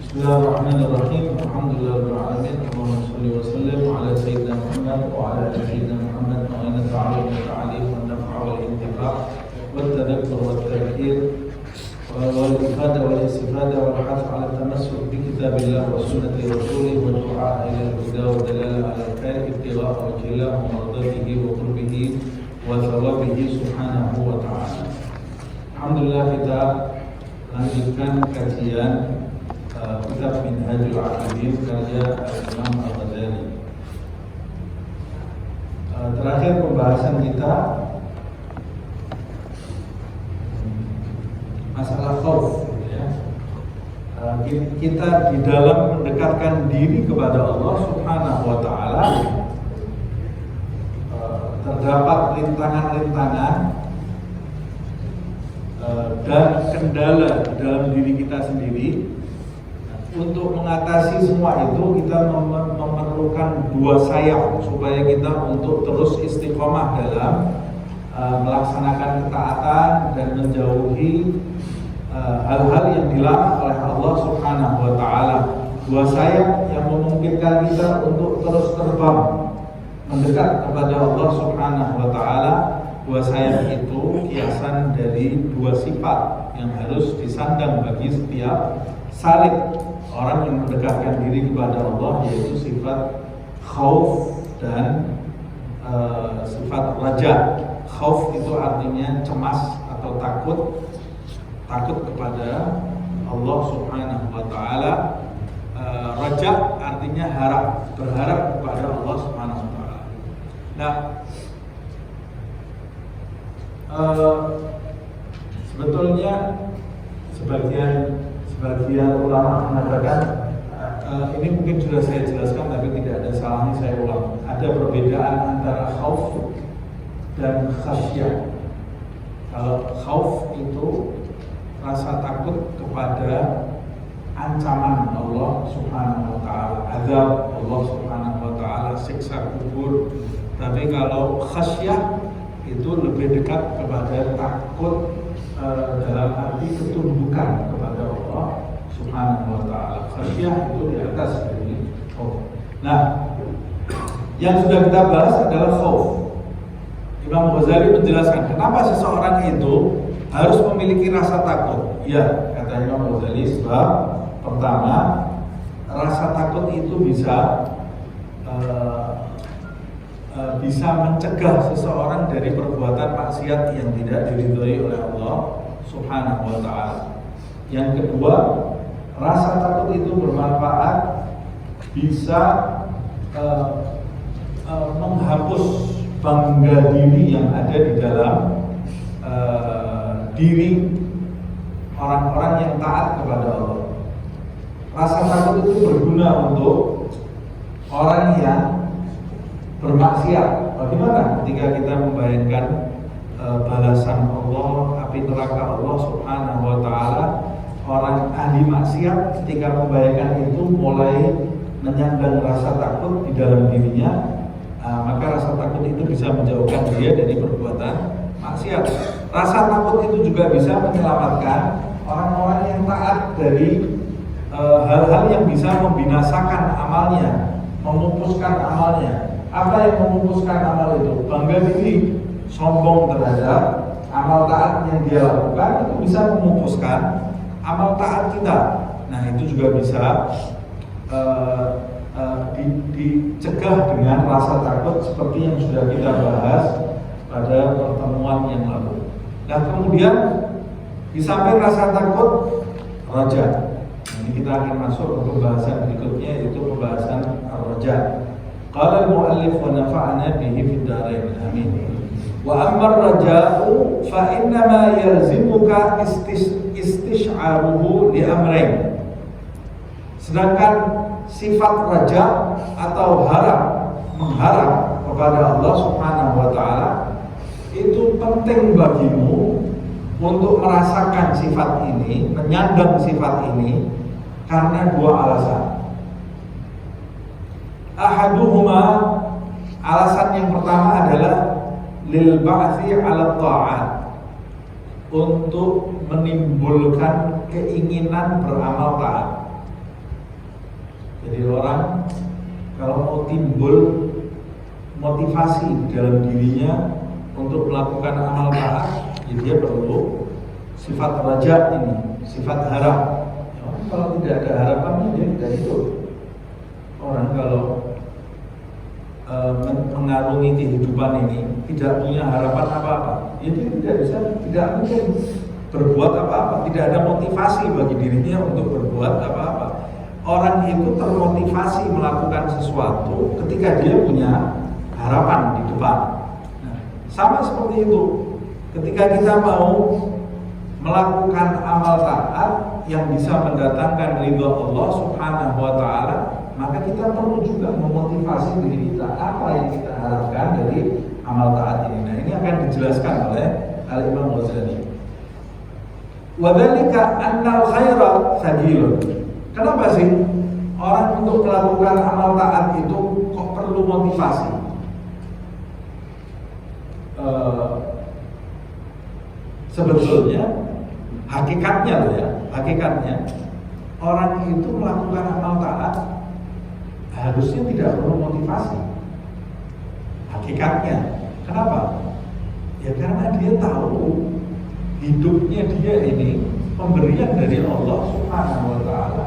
Bismillahirrahmanirrahim. Alhamdulillahirabbil alamin. Allahumma shalli wa sallim ala sayyidina Muhammad wa ala ali sayyidina Muhammad wa ala ta'ala wa ta'ala wa nafa'a wal intifa' wa tadakkur wa tadhkir wal ifada wal istifada wal hath ala tamassuk bi kitabillah wa sunnati rasulih wa du'a ila al-huda wa dalala ala al-khair ibtigha'a wajhillah wa mardatihi wa qurbihi wa thawabihi subhanahu wa ta'ala. Alhamdulillah, kita lanjutkan kajian kitab Minhajul Aqidin karya Imam Al-Ghazali. Terakhir pembahasan kita masalah khauf, ya. Kita di dalam mendekatkan diri kepada Allah Subhanahu wa taala terdapat rintangan-rintangan dan kendala di dalam diri kita sendiri. Untuk mengatasi semua itu kita memerlukan dua sayap supaya kita untuk terus istiqomah dalam melaksanakan ketaatan dan menjauhi hal-hal yang dilarang oleh Allah Subhanahu wa taala. Dua sayap yang memungkinkan kita untuk terus terbang mendekat kepada Allah Subhanahu wa taala. Dua sayap itu kiasan dari dua sifat yang harus disandang bagi setiap salik orang yang mendekatkan diri kepada Allah, yaitu sifat khauf dan sifat raja. Khauf itu artinya cemas atau takut kepada Allah Subhanahu wa taala. Raja artinya berharap kepada Allah Subhanahu wa taala. Nah, sebetulnya sebagian ulama mengatakan ini mungkin sudah saya jelaskan tapi tidak ada salahnya saya ulang. Ada perbedaan antara khauf dan khasyah. Kalau khauf itu rasa takut kepada ancaman Allah Subhanahu wa taala, azab Allah Subhanahu wa taala, siksa kubur. Tapi kalau khasyah itu lebih dekat kepada takut dalam arti ketundukan kepada Allah Subhanahu wa taala. Khasyah itu di atas dari khauf. Nah, yang sudah kita bahas adalah khauf. Imam Ghazali menjelaskan kenapa seseorang itu harus memiliki rasa takut. Ya, kata Imam Ghazali, sebab pertama, rasa takut itu bisa mencegah seseorang dari perbuatan maksiat yang tidak diridhoi oleh Allah Subhanahu wa taala. Yang kedua, rasa takut itu bermanfaat, bisa menghapus bangga diri yang ada di dalam diri orang-orang yang taat kepada Allah. Rasa takut itu berguna untuk orang yang bermaksiat. Bagaimana ketika kita membayangkan balasan Allah, api neraka Allah Subhanahu wa taala? Orang ahli maksiat ketika membayangkan itu mulai menyandang rasa takut di dalam dirinya, maka rasa takut itu bisa menjauhkan dia dari perbuatan maksiat. Rasa takut itu juga bisa menyelamatkan orang-orang yang taat dari hal-hal yang bisa membinasakan amalnya, memupuskan amalnya. Apa yang memupuskan amal itu? Bangga diri, sombong terhadap amal taat yang dia lakukan, itu bisa memupuskan amal taat kita. Nah, itu juga bisa dicegah dengan rasa takut seperti yang sudah kita bahas pada pertemuan yang lalu. Nah, kemudian di samping rasa takut, raja. Ini kita akan masuk ke pembahasan berikutnya, yaitu pembahasan ar-raja. Qala al-mu'allif wa nafa'ana bihi fid dharain, amin. Wa amma ar-raja'u fa innama yalzimuka istish'aruhu li amrayn. Sedangkan sifat raja atau mengharap kepada Allah Subhanahu wa taala itu penting bagimu untuk merasakan sifat ini, menyandang sifat ini karena dua alasan. Ahaduhuma, alasan yang pertama adalah lil ba'thi 'ala ta'at, untuk menimbulkan keinginan beramal taat. Jadi orang kalau mau timbul motivasi dalam dirinya untuk melakukan amal taat, ya dia perlu sifat raja ini, sifat harap. Ya, kalau tidak ada harapan dia tidak hidup. Orang kalau mengarungi kehidupan ini tidak punya harapan apa-apa, ya dia tidak mungkin berbuat apa-apa, tidak ada motivasi bagi dirinya untuk berbuat apa-apa. Orang itu termotivasi melakukan sesuatu ketika dia punya harapan di depan. Nah, sama seperti itu, ketika kita mau melakukan amal taat yang bisa mendatangkan ridha Allah Subhanahu wa Ta'ala, maka kita perlu juga memotivasi diri kita apa yang kita harapkan dari amal taat ini. Nah, ini akan dijelaskan oleh Al-Imam Ghazali. Wa dzalika annal khaira sajilun. Kenapa sih orang untuk melakukan amal taat itu kok perlu motivasi? Sebetulnya hakikatnya orang itu melakukan amal taat harusnya tidak perlu motivasi. Hakikatnya, kenapa? Ya karena dia tahu hidupnya dia ini pemberian dari Allah Subhanahu wa Ta'ala.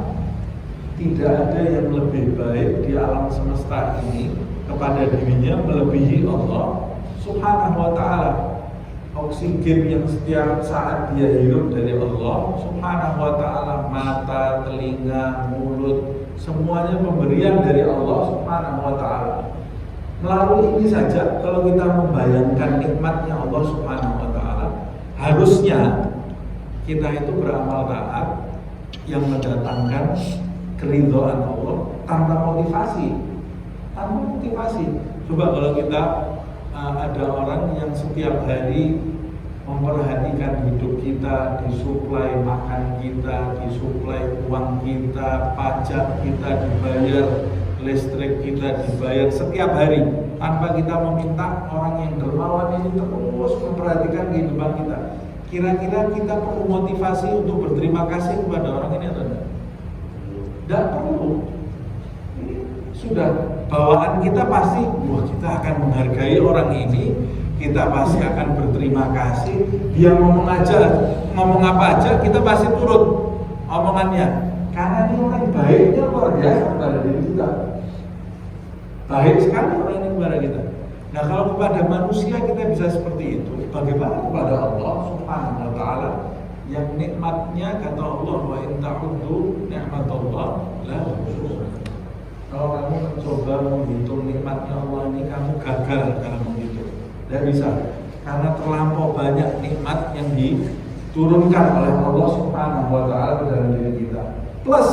Tidak ada yang lebih baik di alam semesta ini kepada dirinya melebihi Allah Subhanahu wa Ta'ala. Oksigen yang setiap saat dia hirup dari Allah Subhanahu wa Ta'ala, mata, telinga, mulut, semuanya pemberian dari Allah Subhanahu wa Ta'ala. Melalui ini saja, kalau kita membayangkan nikmatnya Allah Subhanahu wa Ta'ala, harusnya kita itu beramal taat yang mendatangkan keridhaan Allah tanpa motivasi. Coba kalau kita ada orang yang setiap hari memperhatikan hidup kita, disuplai makan kita, disuplai uang kita, pajak kita dibayar, listrik kita dibayar setiap hari tanpa kita meminta. Orang yang dermawan ini terus memperhatikan kehidupan kita. Kira-kira kita perlu motivasi untuk berterima kasih kepada orang ini atau tidak? Tidak perlu. Ini sudah bawaan kita pasti, wah kita akan menghargai orang ini, kita pasti akan berterima kasih. Dia ngomong apa aja, kita pasti turut omongannya. Karena ini orang baiknya luar biasa kepada diri kita. Baik sekali orang ini kepada kita. Nah, kalau kepada manusia kita bisa seperti itu, bagaimana kepada Allah Subhanahu wa Ta'ala yang nikmatnya, kata Allah, wa in ta'uddu ni'matallah la tuhsuha. Kalau kamu mencoba menghitung nikmatnya Allah ini, kamu gagal dalam menghitung. Tidak bisa, karena terlampau banyak nikmat yang diturunkan oleh Allah Subhanahu wa Ta'ala ke dalam diri kita. Plus,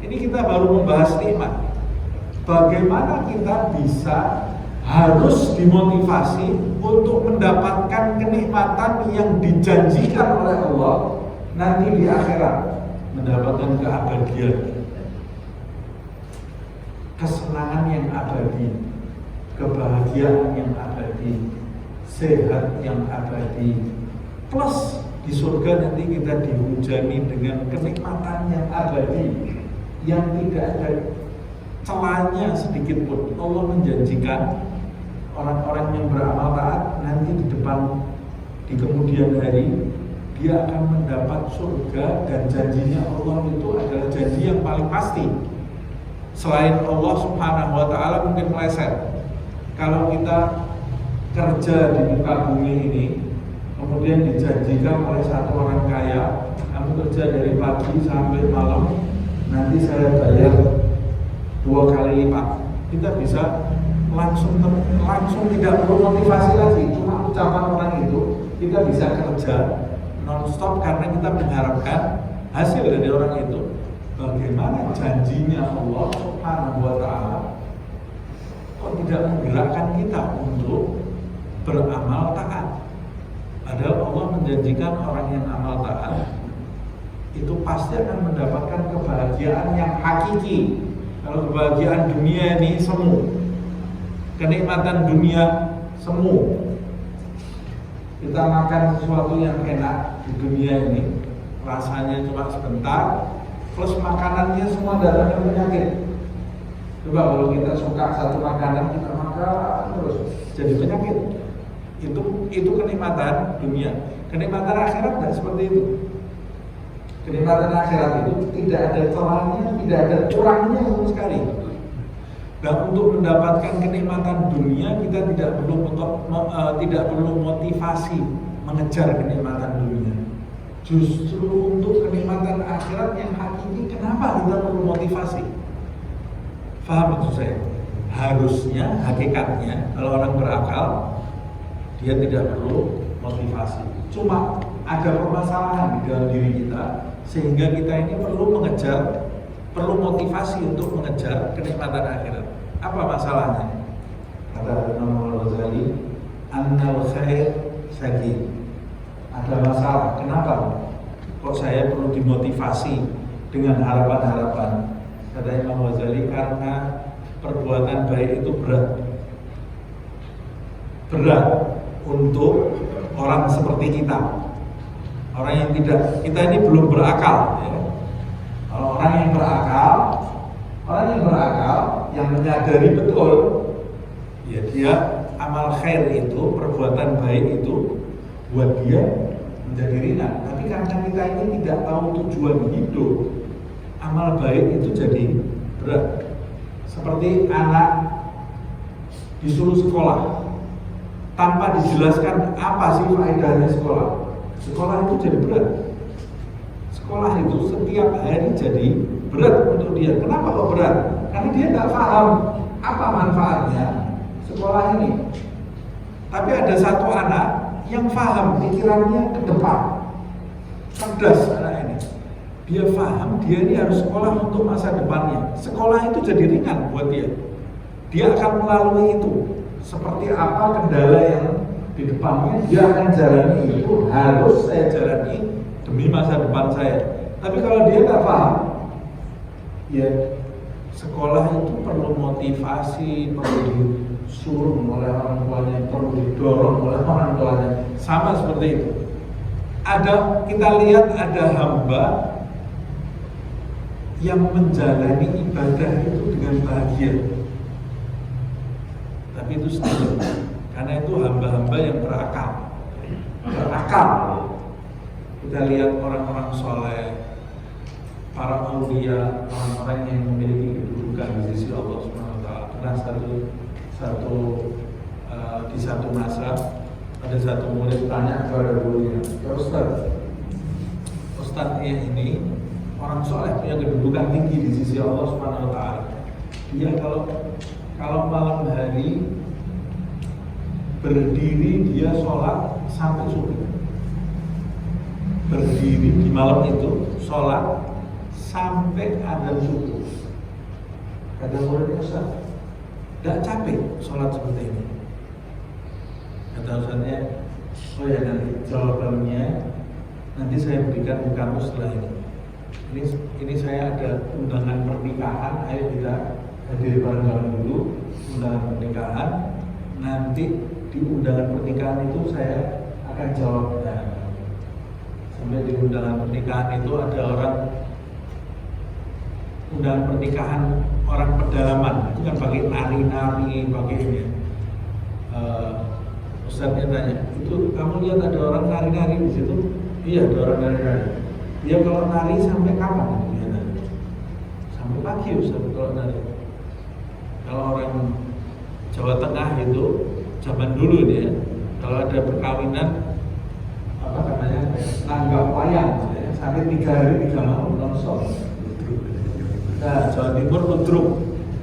ini kita baru membahas nikmat. Bagaimana kita bisa harus dimotivasi untuk mendapatkan kenikmatan yang dijanjikan oleh Allah nanti di akhirat, mendapatkan keabadian, kesenangan yang abadi, kebahagiaan yang abadi, sehat yang abadi, plus di surga nanti kita dihujani dengan kenikmatan yang abadi yang tidak ada celahnya sedikit pun. Allah menjanjikan orang-orang yang beramal taat nanti di depan, di kemudian hari, dia akan mendapat surga, dan janjinya Allah itu adalah janji yang paling pasti. Selain Allah Subhanahu wa Ta'ala mungkin meleset. Kalau kita kerja di muka bumi ini, kemudian dijanjikan oleh satu orang kaya, kamu kerja dari pagi sampai malam, nanti saya bayar 2 kali lipat. Kita bisa langsung tidak perlu motivasi lagi, cuma ucapan orang itu kita bisa kerja non-stop karena kita mengharapkan hasil dari orang itu. Bagaimana janjinya Allah Subhanahu wa Ta'ala kok tidak menggerakkan kita untuk beramal taat? Padahal Allah menjanjikan orang yang amal taat itu pasti akan mendapatkan kebahagiaan yang hakiki. Kalau kebahagiaan dunia ini semu, kenikmatan dunia semu. Kita makan sesuatu yang enak di dunia ini, rasanya cuma sebentar, plus makanannya semua datangnya penyakit. Coba kalau kita suka satu makanan, kita makan terus jadi penyakit. Itu kenikmatan dunia. Kenikmatan akhirat tidak seperti itu. Kenikmatan akhirat itu tidak ada celahnya, tidak ada kurangnya sama sekali. Dan untuk mendapatkan kenikmatan dunia, kita tidak perlu motivasi mengejar kenikmatan dunia. Justru untuk kenikmatan akhirat yang hakiki, kenapa kita perlu motivasi? Faham maksud saya? Harusnya, hakikatnya, kalau orang berakal, dia tidak perlu motivasi. Cuma ada permasalahan di dalam diri kita, sehingga kita ini perlu motivasi untuk mengejar kenikmatan akhirat. Apa masalahnya? Kata Imam Al-Ghazali, annal khair sakit. Ada masalah. Kenapa? Kok saya perlu dimotivasi dengan harapan-harapan? Kata Imam Al-Ghazali, karena perbuatan baik itu berat untuk orang seperti kita. Orang yang kita ini belum berakal, ya. Kalau orang yang berakal, yang menyadari betul, ya dia amal khair itu, perbuatan baik itu buat dia menjadi ringan. Tapi karena kita ini tidak tahu tujuan hidup, amal baik itu jadi berat. Seperti anak disuruh sekolah tanpa dijelaskan apa sih faedahnya sekolah. Sekolah itu jadi berat. Sekolah itu setiap hari jadi berat untuk dia. Kenapa kok berat? Karena dia tak paham apa manfaatnya sekolah ini. Tapi ada satu anak yang paham, pikirannya ke depan, cerdas anak ini. Dia paham, dia ini harus sekolah untuk masa depannya. Sekolah itu jadi ringan buat dia. Dia akan melalui itu. Seperti apa kendala yang di depannya, dia akan jalani itu, harus saya jalani demi masa depan saya. Tapi kalau dia nggak paham, ya sekolah itu perlu motivasi, perlu disuruh oleh orang tuanya, perlu didorong oleh orang tuanya. Sama seperti itu. Kita lihat ada hamba yang menjalani ibadah itu dengan bahagia. Tapi itu sedikit, karena itu hamba-hamba yang berakal. Kita lihat orang-orang soleh, para aulia, orang-orang yang memiliki kedudukan di sisi Allah Subhanahu Wa Taala. Pernah di satu masa ada satu murid tanya kepada gurunya, ya Ustadz ini orang soleh punya kedudukan tinggi di sisi Allah Subhanahu Wa Taala. Dia kalau malam hari berdiri dia sholat sampai subuh. Berdiri di malam itu sholat sampai adzan subuh. Kata muridnya, Ustaz, tidak capek sholat seperti ini? Kata Ustaznya, oh ya, nanti jawabannya nanti saya berikan ke kamu setelah ini. Ini saya ada undangan pernikahan, ayo kita hadir bareng-bareng dulu undangan pernikahan. Nanti di undangan pernikahan itu saya akan jawab. Sampai di undangan pernikahan itu ada undangan pernikahan orang pedalaman, itu kan pakai nari-nari, pakai ini. Ustaznya tanya, itu kamu lihat ada orang nari-nari di situ? Iya, ada orang nari-nari. Dia kalau nari sampai kapan? Dia nari sampai pagi, Ustaz, kalau nari. Kalau orang Jawa Tengah itu zaman dulu dia, kalau ada perkawinan nanggap wayang, sampai 3 hari 3 malam nonstop. Nah, Jawa Timur ludruk,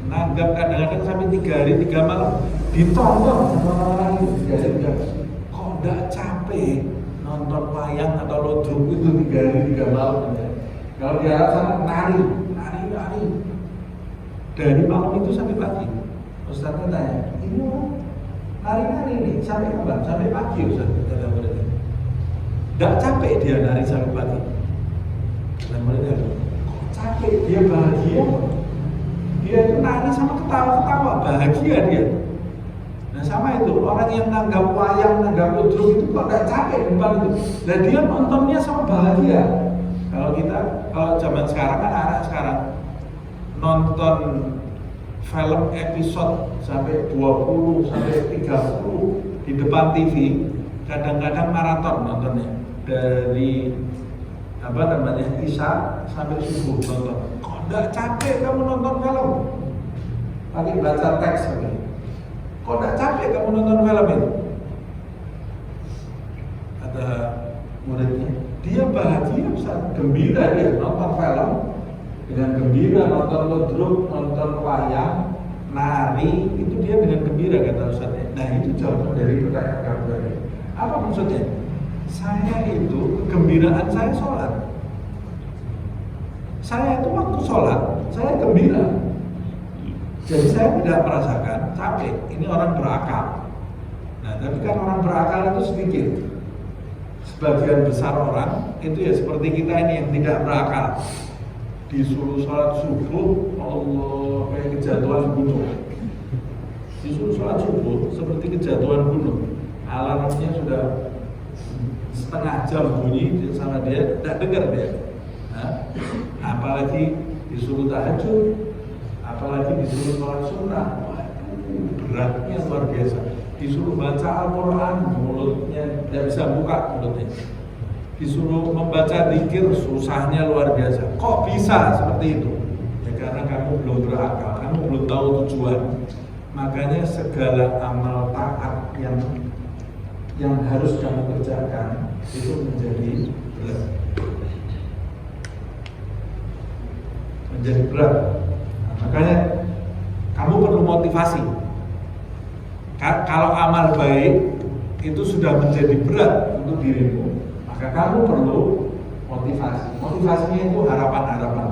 nanggap kadang-kadang sampai 3 hari 3 malam ditonton orang-orang itu 3 hari 3 malam. Kok enggak capek nonton wayang atau ludruk itu 3 hari 3 malam? Kalau di Arab sana nari dari malam itu sampai pagi. Ustaznya tanya, ini nari-nari nih sampai kapan? Sampai pagi, Ustaz. Nggak capek dia nari sampai pagi. Dan mereka kok capek, dia bahagia. Dia itu nari sama ketawa-ketawa, bahagia dia. Nah sama itu, orang yang nanggap wayang, nanggap ludruk itu kok nggak capek depan itu. Dan dia nontonnya sama bahagia. Kalau zaman sekarang kan anak sekarang nonton film episode sampai 20 sampai 30 di depan TV, kadang-kadang maraton nontonnya dari Isya sampai subuh nonton. Kok nggak capek kamu nonton film? Lagi baca teks lagi. Kok nggak capek kamu nonton film itu? Kata muridnya, dia bahagia, gembira dia nonton film dengan gembira, nonton ludruk, nonton wayang, nari, itu dia dengan gembira kata Ustaznya. Nah itu jawaban dari pertanyaan kamu tadi. Apa maksudnya? Saya itu kegembiraan saya sholat. Saya itu waktu sholat, saya gembira. Jadi saya tidak merasakan capek. Ini orang berakal. Nah tapi kan orang berakal itu sedikit. Sebagian besar orang itu ya seperti kita ini yang tidak berakal. Disuruh sholat subuh, Allah kayak kejatuhan gunung. Disuruh sholat subuh seperti kejatuhan gunung. Alarmnya sudah setengah jam bunyi sama dia, tidak dengar dia. Nah, apalagi disuruh tahajud, apalagi disuruh sholat sunnah, waduh, beratnya luar biasa. Disuruh baca Al-Quran, mulutnya tidak bisa buka mulutnya. Disuruh membaca zikir, susahnya luar biasa. Kok bisa seperti itu? Ya karena kamu belum berakal, kamu belum tahu tujuan. Makanya segala amal taat yang harus kamu kerjakan itu menjadi berat. Menjadi berat. Nah, makanya kamu perlu motivasi. Kalau amal baik itu sudah menjadi berat untuk dirimu, maka kamu perlu motivasi. Motivasinya itu harapan-harapan.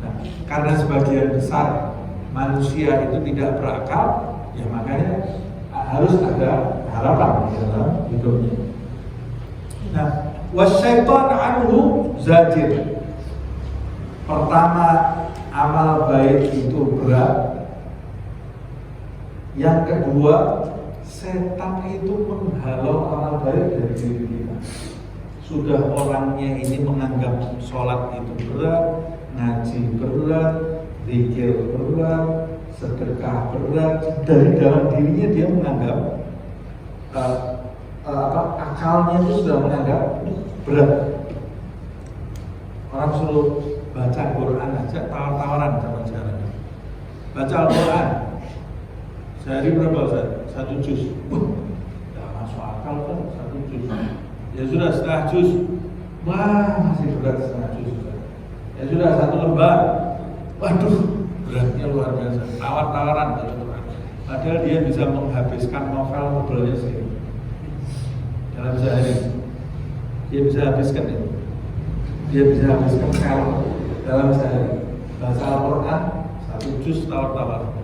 Nah, karena sebagian besar manusia itu tidak berakal, ya makanya harus ada harapan di dalam hidupnya. Nah, wasyaitan anhu zajir. Pertama, amal baik itu berat. Yang kedua, setan itu menghalau amal baik dari diri kita. Sudah orangnya ini menganggap sholat itu berat, ngaji berat, zikir berat, sedekah berat. Dari dalam dirinya dia menganggap akalnya itu sudah menganggap berat. Orang suruh baca Al-Quran aja tawar-tawaran sama sekarang. Baca Al-Quran sehari berapa Ustaz? 1 juz. Tidak masuk akal kan 1 juz. Ya sudah setengah juz. Wah masih berat setengah juz. Ya sudah 1 lembar. Waduh beratnya luar biasa. Tawar-tawaran Al-Quran. Padahal dia bisa menghabiskan novel tebelnya sendiri dalam sehari. Dia bisa habiskan itu. Dia bisa habiskan film dalam sehari. Baca Al-Quran 1 juz tawar-tawar.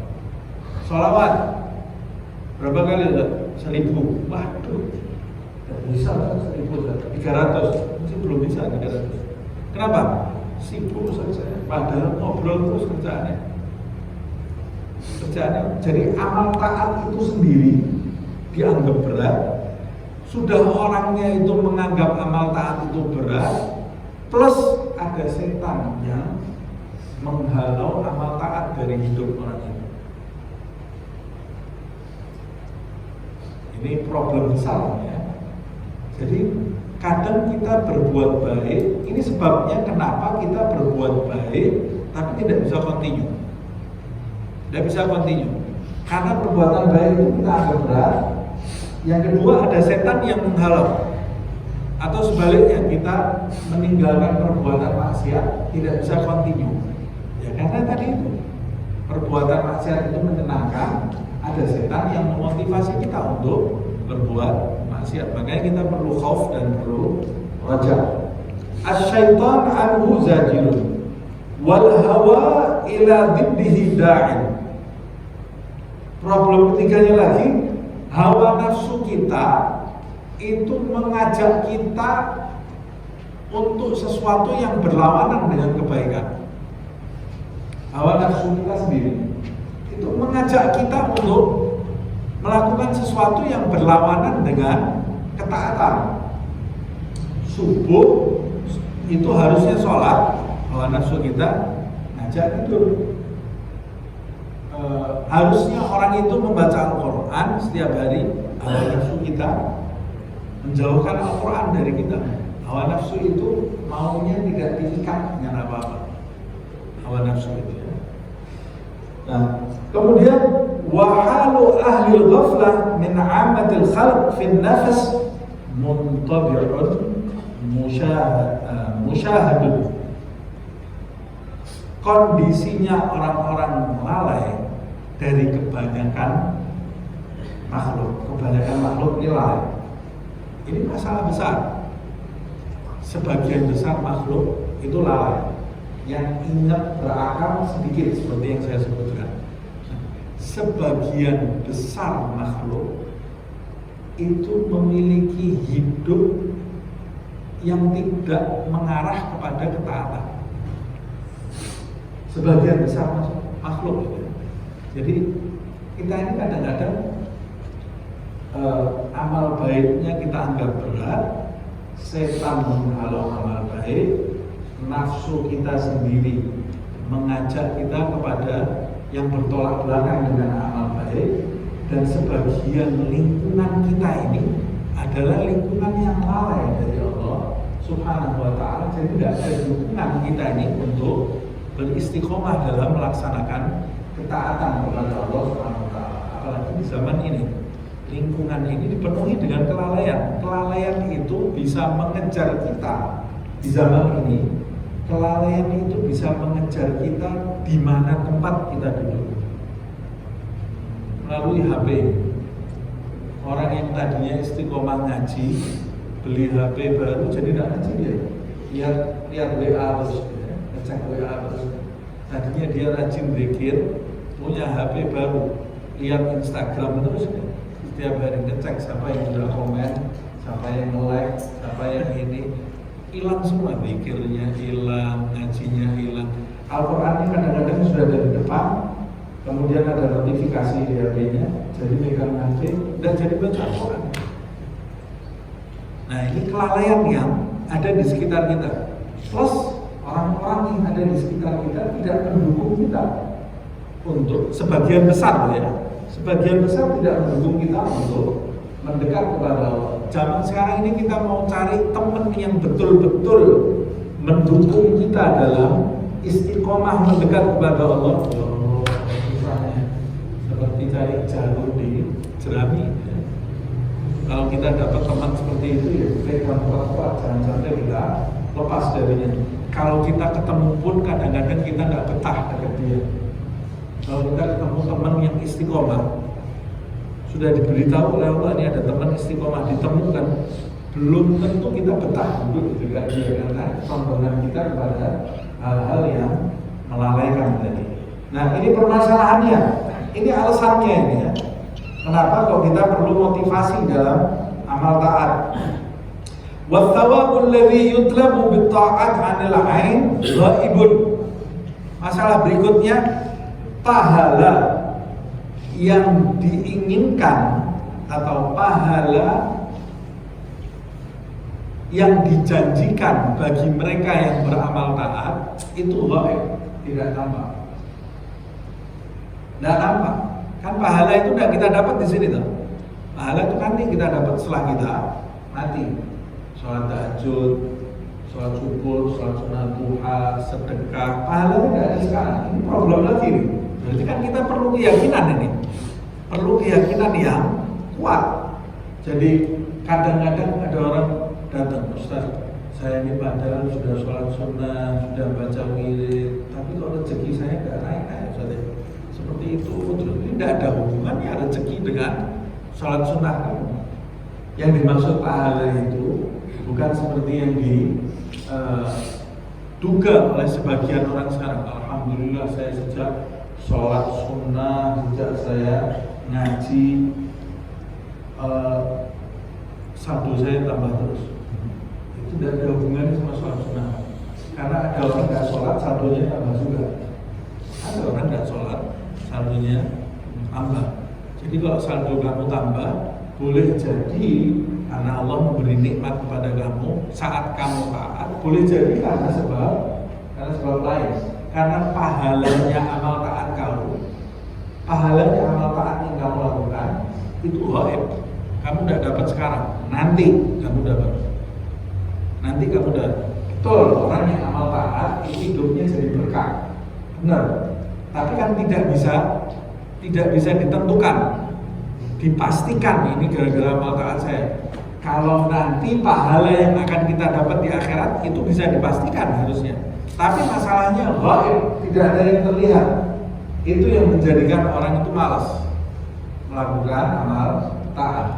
Sholawat berapa kali Ustaz? 1000. Waduh, tidak bisa 1000, 300 masih belum bisa 300. Kenapa? Sibuk saja. Padahal ngobrol terus kerjaannya. Jadi amal taat itu sendiri dianggap berat. Sudah orangnya itu menganggap amal taat itu berat, plus ada setan yang menghalau amal taat dari hidup orang itu. Ini problem besar ya. Jadi kadang kita berbuat baik, ini sebabnya kenapa kita berbuat baik tapi tidak bisa continue. Tidak bisa continue. Karena perbuatan baik itu kita anggap berat. Yang kedua ada setan yang menghalau. Atau sebaliknya kita meninggalkan perbuatan maksiat tidak bisa continue. Ya karena tadi itu perbuatan maksiat itu menyenangkan. Ada setan yang memotivasi kita untuk berbuat maksiat. Makanya kita perlu khauf dan perlu raja. Asy-syaitan anhu zajirun wal hawa ila diddihi da'in. Problem ketiganya lagi, hawa nafsu kita itu mengajak kita untuk sesuatu yang berlawanan dengan kebaikan. Hawa nafsu kita sendiri itu mengajak kita untuk melakukan sesuatu yang berlawanan dengan ketaatan. Subuh itu harusnya sholat, hawa nafsu kita ngajak tidur. Harusnya orang itu membaca Al-Quran setiap hari, hawa nafsu kita menjauhkan Al-Quran dari kita. Hawa nafsu itu maunya tidak diikat dengan apa-apa. Hawa nafsu itu ya. Nah, kemudian wahalu ahli ghaflah min amatil khalq fi nafas muntabi'un musyahadun. Kondisinya orang-orang lalai dari kebanyakan makhluk ini lalai. Ini masalah besar. Sebagian besar makhluk itu lalai, yang ingat berakal sedikit seperti yang saya sebutkan. Sebagian besar makhluk itu memiliki hidup yang tidak mengarah kepada ketaatan. Sebagian besar makhluk itu. Jadi kita ini kadang-kadang amal baiknya kita anggap berat, setan menghalau amal baik, nafsu kita sendiri mengajak kita kepada yang bertolak belakang dengan amal baik, dan sebagian lingkungan kita ini adalah lingkungan yang lalai dari Allah Subhanahu wa ta'ala. Jadi tidak ada dukungan kita ini untuk beristiqomah dalam melaksanakan ketaatan kepada Allah Subhanahu wa ta'ala. Apalagi di zaman ini, lingkungan ini dipenuhi dengan kelalaian. Kelalaian itu bisa mengejar kita di zaman ini. Kelalaian itu bisa mengejar kita di mana tempat kita duduk. Melalui HP. Orang yang tadinya istiqomah ngaji, beli HP baru jadi tidak ngaji dia. Lihat WA terus, ngecek WA terus. Tadinya dia rajin zikir, punya HP baru, lihat Instagram terus. Setiap hari ngecek siapa yang sudah komen, siapa yang like, siapa yang ini. Hilang semua, zikirnya hilang, ngajinya hilang. Al-Quran ini kadang-kadang sudah dari depan, kemudian ada notifikasi di HP-nya, jadi megang HP dan jadi baca Al-Quran. Nah, ini kelalaian yang ada di sekitar kita. Plus orang-orang yang ada di sekitar kita tidak mendukung kita untuk sebagian besar ya. Sebagian besar tidak mendukung kita untuk mendekat kepada Allah. Zaman sekarang ini kita mau cari teman yang betul-betul mendukung kita dalam istiqomah mendekat kepada Allah. Susahnya seperti cari jarum di jerami. Kalau kita dapat teman seperti itu ya pegang kuat-kuat, jangan sampai kita lepas darinya. Kalau kita ketemu pun kadang-kadang kita nggak betah dekat dia. Kalau kita ketemu teman yang istiqomah, sudah diberitahu oleh Allah ini ada teman istiqomah, ditemukan, belum tentu kita betah duduk di dekat dia karena condongan kita kepada hal-hal yang melalaikan tadi. Nah, ini permasalahannya, ini alasannya ini ya. Kenapa kok kita perlu motivasi dalam amal taat? Wa thawabul ladzi yutlabu bit ta'at 'anil 'ain ghaibun. Masalah berikutnya, pahala yang diinginkan atau pahala yang dijanjikan bagi mereka yang beramal taat itu ghaib, tidak nampak. Tidak nampak. Kan pahala itu tidak kita dapat di sini tuh. Pahala itu nanti kita dapat setelah kita mati. Sholat tahajud, sholat subuh, sholat sunat duha, sedekah, pahala tidak ada sekarang. Ini problem lagi nih. Berarti kan kita perlu keyakinan ini, perlu keyakinan yang kuat. Jadi kadang-kadang ada orang datang, Ustaz, saya ini padahal sudah sholat sunnah, sudah baca wirid, tapi kok rezeki saya nggak naik-naik, Ustaz. Seperti itu, terus ini tidak ada hubungannya rezeki dengan sholat sunnah kamu. Yang dimaksud pahala itu bukan seperti yang diduga oleh sebagian orang sekarang. Alhamdulillah saya sejak sholat sunnah, sejak saya ngaji saldo saya tambah terus. Itu tidak ada hubungannya sama sholat sunnah. Karena ada orang nggak sholat, saldonya tambah juga. Ada orang nggak sholat, saldonya tambah. Jadi kalau saldo kamu tambah, boleh jadi karena Allah memberi nikmat kepada kamu saat kamu taat, boleh jadi karena sebab lain. Karena pahalanya amal taat yang kamu lakukan itu gaib. Kamu tidak dapat sekarang, nanti kamu dapat. Betul, orang yang amal taat itu hidupnya jadi berkah, benar. Tapi kan tidak bisa ditentukan, dipastikan ini gara-gara amal taat saya. Kalau nanti pahala yang akan kita dapat di akhirat itu bisa dipastikan harusnya. Tapi masalahnya gaib, tidak ada yang terlihat. Itu yang menjadikan orang itu malas melakukan amal taat.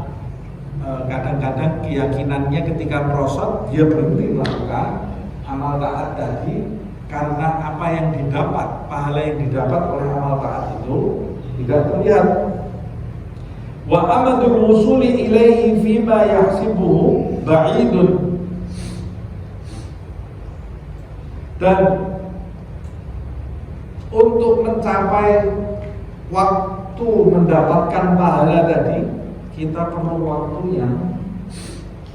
Kadang-kadang keyakinannya ketika merosot dia berhenti melakukan amal taat tadi karena apa yang didapat, pahala yang didapat oleh amal taat itu tidak terlihat. Wa amadul wusuli ilaihi fima yahsibuhu ba'idun. Dan untuk mencapai waktu mendapatkan pahala tadi, kita perlu waktu yang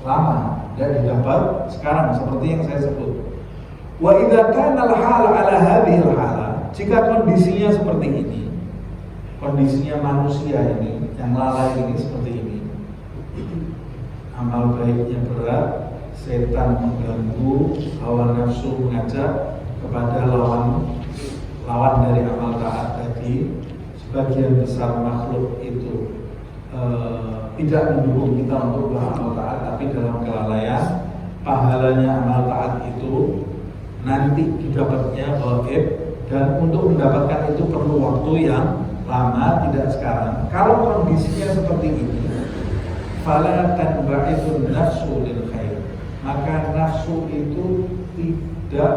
lama dan didapat sekarang seperti yang saya sebut. Wa idza kana al-hal ala hadhihi al-hala, jika kondisinya seperti ini, kondisinya manusia ini yang lalai ini seperti ini, amal baiknya berat, setan mengganggu, hawa nafsu mengajak kepada lawan dari amal taat tadi. Sebagian besar makhluk itu tidak mendukung kita untuk beramal taat, tapi dalam kelalaian, pahalanya amal taat itu nanti didapatnya gaib, dan untuk mendapatkan itu perlu waktu yang lama, tidak sekarang. Kalau kondisinya seperti ini, fala tanba'ithun nafsu lil khair, maka nafsu itu tidak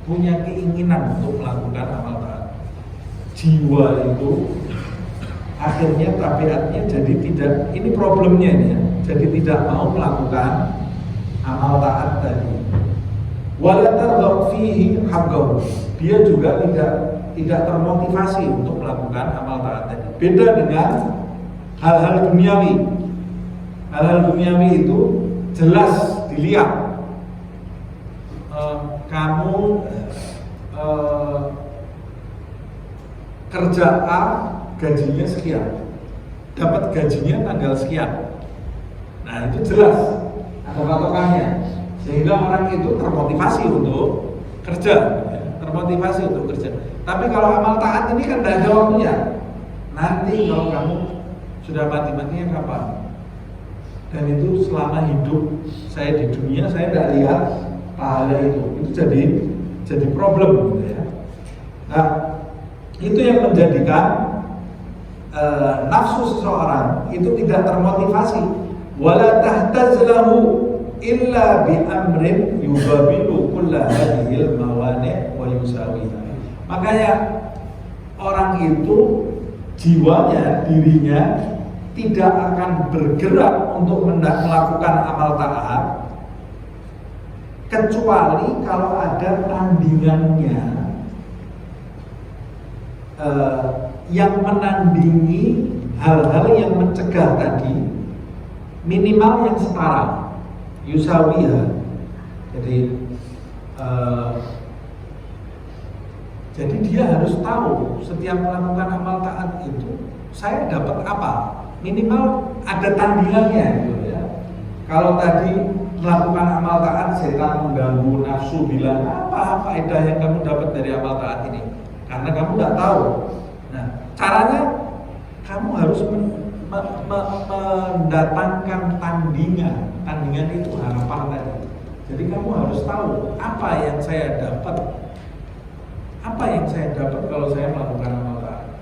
punya keinginan untuk melakukan amal taat. Jiwa itu akhirnya tabiatnya jadi tidak, ini problemnya ini ya, jadi tidak mau melakukan amal taat tadi. Wala tardha fihi haqqahu, dia juga tidak termotivasi untuk melakukan amal taat tadi. Beda dengan hal-hal duniawi. Hal-hal duniawi itu jelas dilihat. Kamu kerja A, gajinya sekian, dapat gajinya tanggal sekian. Nah itu jelas ada patokannya, sehingga orang itu termotivasi untuk kerja. Tapi kalau amal taat ini kan tidak ada waktunya. Nanti kalau kamu sudah mati-matinya kapan? Dan itu selama hidup saya di dunia saya tidak lihat pahala itu jadi problem gitu ya. Nah itu yang menjadikan nafsu seseorang itu tidak termotivasi. Wala tahtazlahu illa bi amrin yubabilu kulla hadhil mawani' wa yusawiha. Makanya orang itu jiwanya, dirinya tidak akan bergerak untuk melakukan amal taat kecuali kalau ada tandingannya yang menandingi hal-hal yang mencegah tadi, minimal yang setara, yusawiha. Jadi dia harus tahu setiap melakukan amal taat itu saya dapat apa, minimal ada tandingannya gitu ya. Kalau tadi melakukan amal taat setan mengganggu, nafsu bilang apa faedah yang kamu dapat dari amal taat ini, karena kamu nggak tahu. Nah caranya kamu harus mendatangkan tandingan itu harapan tadi. Jadi kamu harus tahu apa yang saya dapat kalau saya melakukan amal taat.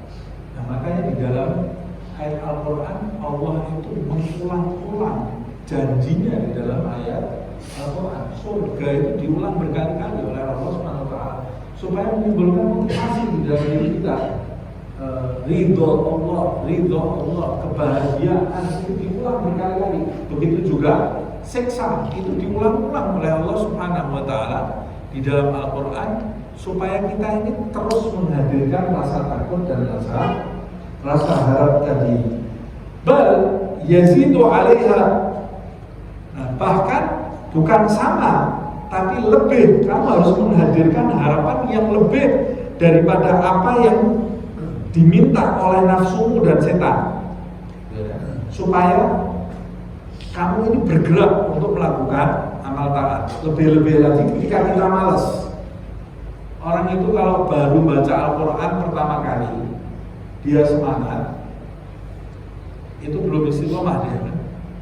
Nah makanya di dalam ayat Al-Quran Allah itu mengulang-ulang janjinya di dalam ayat Al-Quran. Surga itu diulang berkali-kali oleh Allah SWT supaya menimbulkan motivasi di dalam diri kita. ridho Allah, kebahagiaan itu diulang berkali-kali. Begitu juga siksa itu diulang-ulang oleh Allah Subhanahu wa taala di dalam Al-Qur'an supaya kita ini terus menghadirkan rasa takut dan rasa harap tadi. Bal yazidu 'alaiha. Nah, bahkan bukan sama tapi lebih, kamu harus menghadirkan harapan yang lebih daripada apa yang diminta oleh nafsumu dan setan, supaya kamu ini bergerak untuk melakukan amal taat. Lebih-lebih lagi ketika kita malas. Orang itu kalau baru baca Al-Quran pertama kali, dia semangat, itu belum istiqomah dia kan?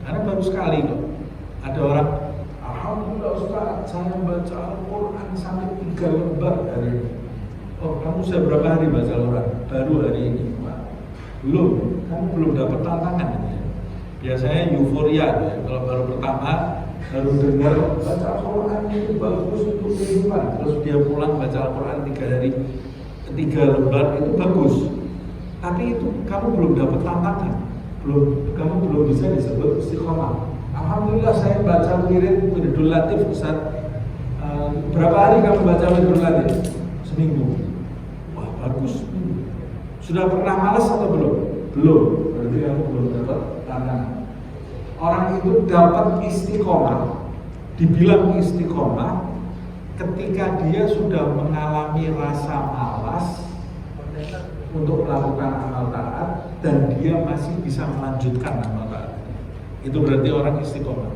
Karena baru sekali kok. Ada orang, alhamdulillah Ustaz, saya baca Al-Quran sampai 3 lembar hari ini. Oh, kamu sudah berapa hari baca Al-Quran? Baru hari ini. Belum, kamu belum dapat tantangan ya. Biasanya euforia ya. Kalau baru pertama, baru dengar baca Al-Quran itu bagus untuk kehidupan. Terus dia pulang baca Al-Quran 3 hari, 3 lembar itu bagus. Tapi itu kamu belum dapat tantangan. Kamu belum bisa disebut istiqomah. Alhamdulillah saya baca Wiridul Latif Ustaz. Berapa hari kamu baca Wiridul Latif? Seminggu. Wah bagus. Sudah pernah malas atau belum? Belum. Berarti kamu belum dapat tantangan. Orang itu dapat istiqomah, dibilang istiqomah ketika dia sudah mengalami rasa malas untuk melakukan amal taat dan dia masih bisa melanjutkan amal taat. Itu berarti orang istiqomah.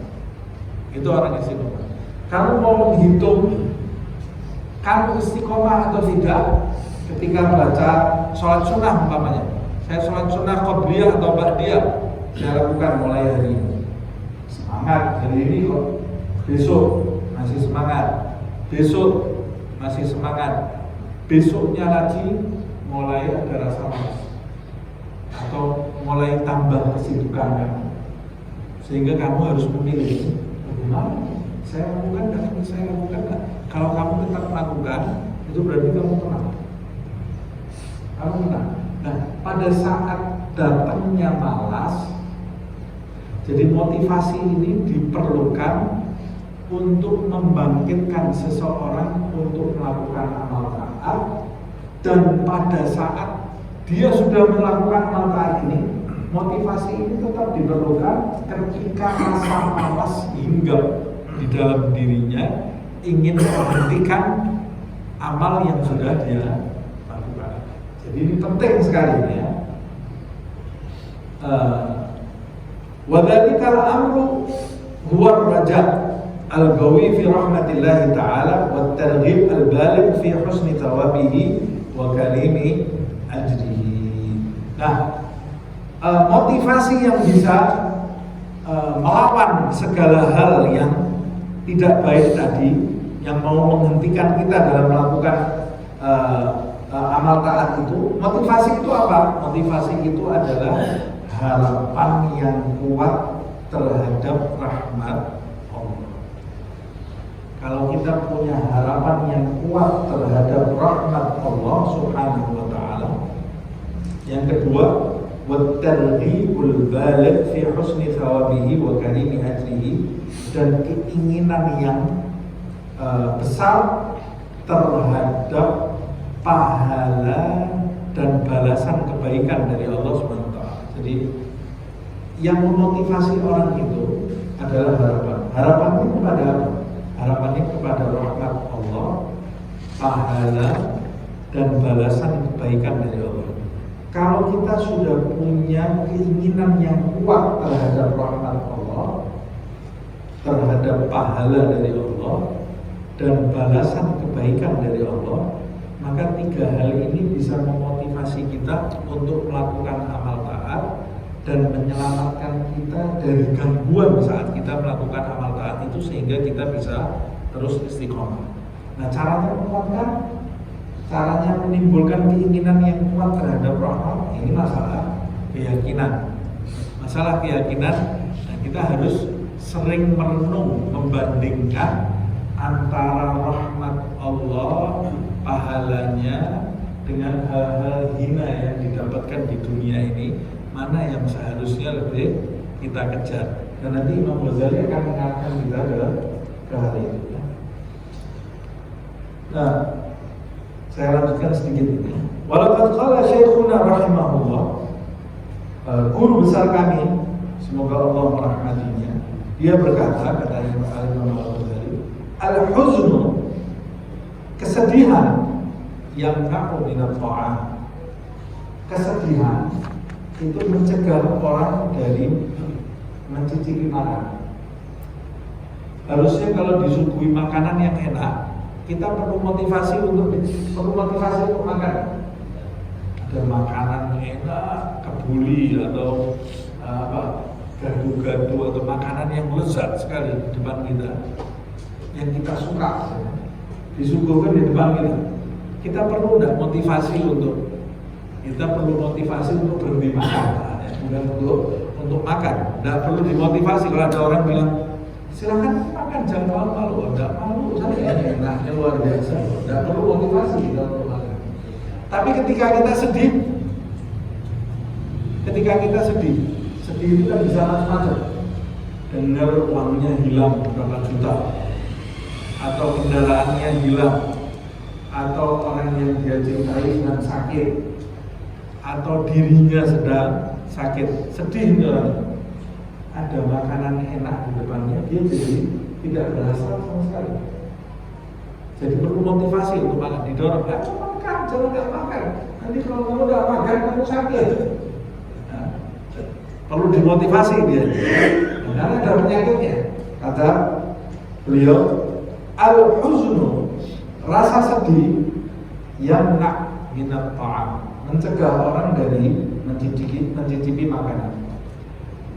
Itu orang istiqomah. Kamu mau menghitung kamu istiqomah atau tidak ketika baca sholat sunnah umpamanya. Saya sholat sunnah qobliyah atau ba'diyah saya lakukan mulai hari ini. Semangat hari ini kok. Besok masih semangat. Besok masih semangat. Besoknya lagi mulai ada rasa malas atau mulai tambah kesibukan kamu, sehingga kamu harus memilih bagaimana saya lakukan dan saya lakukan. Kalau kamu tetap melakukan, itu berarti kamu menang. Kamu menang. Nah, pada saat datangnya malas, jadi motivasi ini diperlukan untuk membangkitkan seseorang untuk melakukan amal taat. Dan pada saat dia sudah melakukan amal taat ini, motivasi ini tetap diperlukan ketika rasa malas hinggap di dalam dirinya, ingin menghentikan amal yang sudah dia lakukan. Jadi ini penting sekali ya. Wadzalikal amru huwa ar-raja al-qawi fi rahmatillah ta'ala wa at-targhib al-baligh fi husni thawabihi wa karimi ajrihi. Nah, motivasi yang bisa melawan segala hal yang tidak baik tadi, yang mau menghentikan kita dalam melakukan amal taat itu. Motivasi itu apa? Motivasi itu adalah harapan yang kuat terhadap rahmat Allah. Kalau kita punya harapan yang kuat terhadap rahmat Allah Subhanahu wa taala. Yang kedua, wat-targhibul baligh fi husni thawabihi wa karimi ajrihi, dan keinginan yang besar terhadap pahala dan balasan kebaikan dari Allah Subhanahu wa taala. Jadi yang memotivasi orang itu adalah harapan. Harapannya kepada apa? Harapannya kepada rahmat Allah, pahala dan balasan kebaikan dari Allah. Kalau kita sudah punya keinginan yang kuat terhadap rahmat Allah, terhadap pahala dari Allah dan balasan kebaikan dari Allah, maka 3 hal ini bisa memotivasi kita untuk melakukan amal taat dan menyelamatkan kita dari gangguan saat kita melakukan amal taat itu, sehingga kita bisa terus istiqomah. Nah, caranya menguatkan, caranya menimbulkan keinginan yang kuat terhadap rahmat, ini masalah keyakinan. Masalah keyakinan, nah kita harus sering merenung, membandingkan antara rahmat Allah, pahalanya dengan hal-hal hina yang didapatkan di dunia ini, mana yang seharusnya lebih kita kejar. Dan nanti Imam Ghazali akan mengarahkan kita ke hal itu. Nah, saya lanjutkan sedikit ini. Walaqad qala Syekhuna rahimahullah, guru besar kami, semoga Allah merahmatinya, dia berkata, kata Imam Al-Ghazali, al-huznu, kesedihan, yang na'u minat ta'am, kesedihan itu mencegah orang dari mencicipi makanan. Harusnya kalau disuguhi makanan yang enak, kita perlu motivasi untuk makan. Ada makanan enak, kebuli atau gadu-gadu atau makanan yang lezat sekali di depan kita, yang kita suka, disuguhkan di depan kita. Kita perlu motivasi untuk berhenti makan, bukan untuk makan. Tidak perlu dimotivasi. Kalau ada orang bilang silakan makan, jangan malu-malu. Tidak malu, saya enaknya luar biasa. Tidak perlu motivasi kita untuk makan. Tapi ketika kita sedih itu kan bisa macam-macam. Dengar uangnya hilang berapa juta, atau kendaraannya hilang, atau orang yang dia cintai sedang sakit, atau dirinya sedang sakit, sedih orang. Ada makanan enak di depannya, dia jadi tidak berasa sama sekali. Jadi perlu motivasi untuk makan, didorong, makan, jangan nggak makan. Nanti kalau kamu nggak makan, kamu sakit. Nah, perlu dimotivasi dia, karena ada penyakitnya. Kata beliau, al-huznu, rasa sedih, yang nak minat ta'am, mencegah orang dari mencicipi makanan.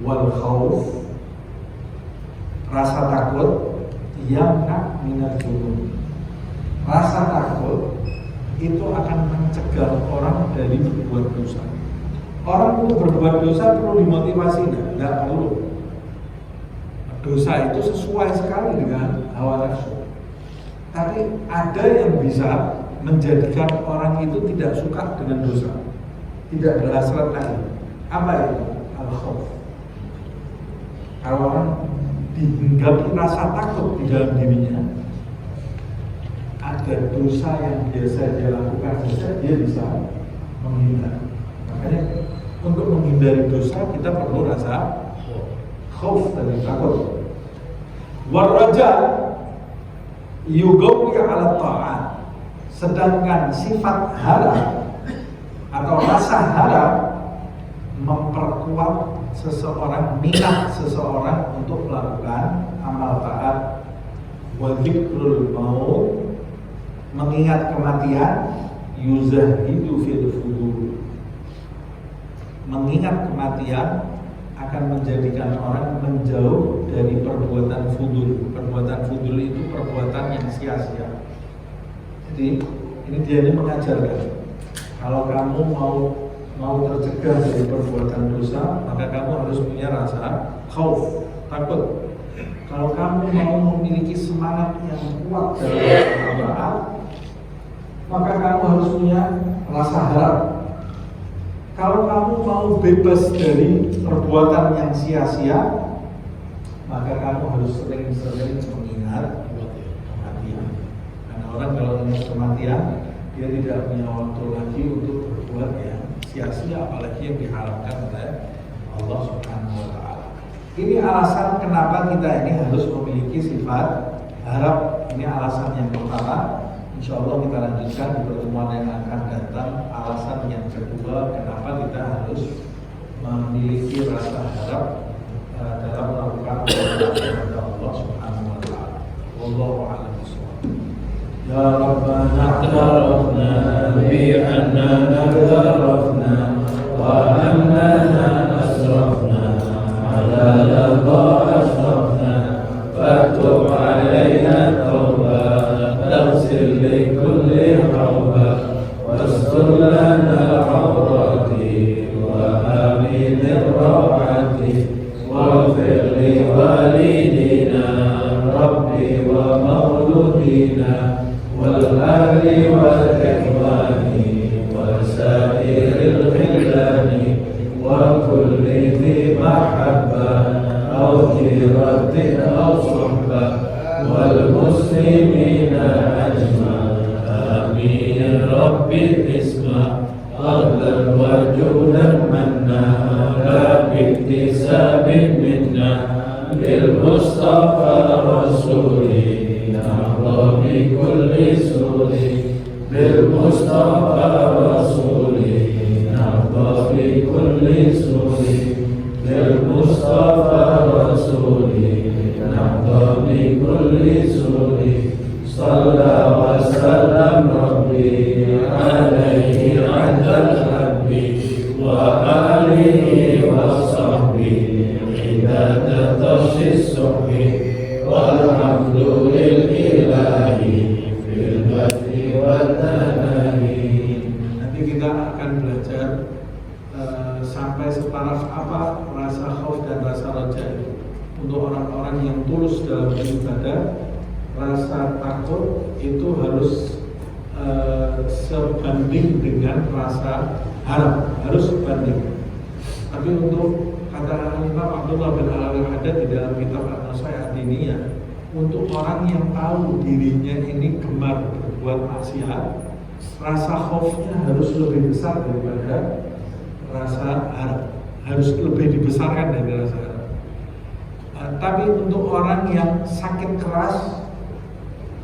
Wal khauf, rasa takut, yang nak minat junun, rasa takut itu akan mencegah orang dari berbuat dosa. Orang untuk berbuat dosa perlu dimotivasi, tidak perlu. Dosa itu sesuai sekali dengan hawa nafsu. Tapi ada yang bisa menjadikan orang itu tidak suka dengan dosa, tidak berhasrat lagi. Apa itu? Al-khauf. Kalau orang dihinggapi rasa takut di dalam dirinya, ada dosa yang biasa dia lakukan saja, dia bisa menghindar. Makanya untuk menghindari dosa kita perlu rasa khauf dan takut. Waraja yugawi ala ta'at, sedangkan sifat harap atau rasa harap memperkuat seseorang, minat seseorang untuk melakukan amal taat. Wa dzikrul maut, mengingat kematian, yuzahidu fil fudur, mengingat kematian akan menjadikan orang menjauh dari perbuatan fudul. Perbuatan fudul itu perbuatan yang sia-sia. Jadi ini dia mengajarkan, kalau kamu mau tercegah dari perbuatan dosa, maka kamu harus punya rasa khauf, takut. Kalau kamu mau memiliki semangat yang kuat dalam beramal, maka kamu harus punya rasa harap. Kalau kamu mau bebas dari perbuatan yang sia-sia, maka kamu harus sering-sering mengingat kematian. Karena orang kalau ingat kematian, dia tidak punya waktu lagi untuk berbuat yang sia-sia, apalagi yang diharapkan oleh Allah Subhanahu wa Ta'ala. Ini alasan kenapa kita ini harus memiliki sifat harap. Ini alasan yang pertama. Insya Allah kita lanjutkan di pertemuan yang akan datang. Alasan yang kedua, kenapa kita harus memiliki rasa harap dalam melakukan kepada Allah Subhanahu wa Ta'ala. Wallahu a'lam bishawab. Ya Rabbana a'tarafna bi annana i'tarafna wa annana asrafna ala ladha asrafna fatub alaina tawbah taghsil li kulli hawbah wastur lana awrati wa amin rawati waghfir li walidina rabbi wa mauludina wal ahli wal ikhwani سائر الخلان وكل ذي محبة أو جيرة أو صحبة والمسلمين أجمعين آمين ربي اسمع فضلا وجودا منا لا باكتساب منا بالمصطفى رسولي نرضى بكل سوري بالمصطفى رسولي نرضى بكل سوري بالمصطفى رسولي نرضى بكل سوري صلى وسلم ربي عليه عند الحب وآله وصحبه عداد طش الصبح والحمد لله في البر والتناهي. Nanti kita akan belajar sampai separah apa rasa khauf dan rasa raja itu. Untuk orang-orang yang tulus dalam beribadah, rasa takut itu harus sebanding dengan rasa harap, harus sebanding. Tapi untuk kata Imam Abdullah bin Al-Haddad di dalam kitab An-Nasihat Diniyah, untuk orang yang tahu dirinya ini gemar berbuat maksiat, rasa khaufnya harus lebih besar daripada rasa harap, harus lebih dibesarkan dari rasa harap. Tapi untuk orang yang sakit keras,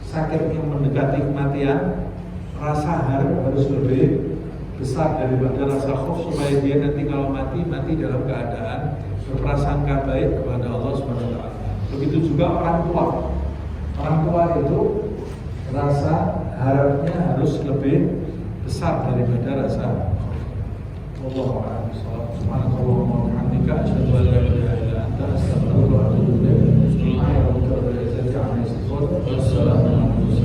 sakit yang mendekati kematian, rasa harap harus lebih besar daripada rasa khauf, supaya dia nanti kalau mati dalam keadaan berprasangka baik kepada Allah SWT. Begitu juga orang tua. Orang tua itu rasa harapnya harus lebih besar daripada rasa khauf. Wallahu a'lam bishawab. Subhanallahumma wa bihamdika asyhadu an la ilaha illa anta astaghfiruka wa atubu ilaik. Wassalamu alaikum warahmatullahi wabarakatuh.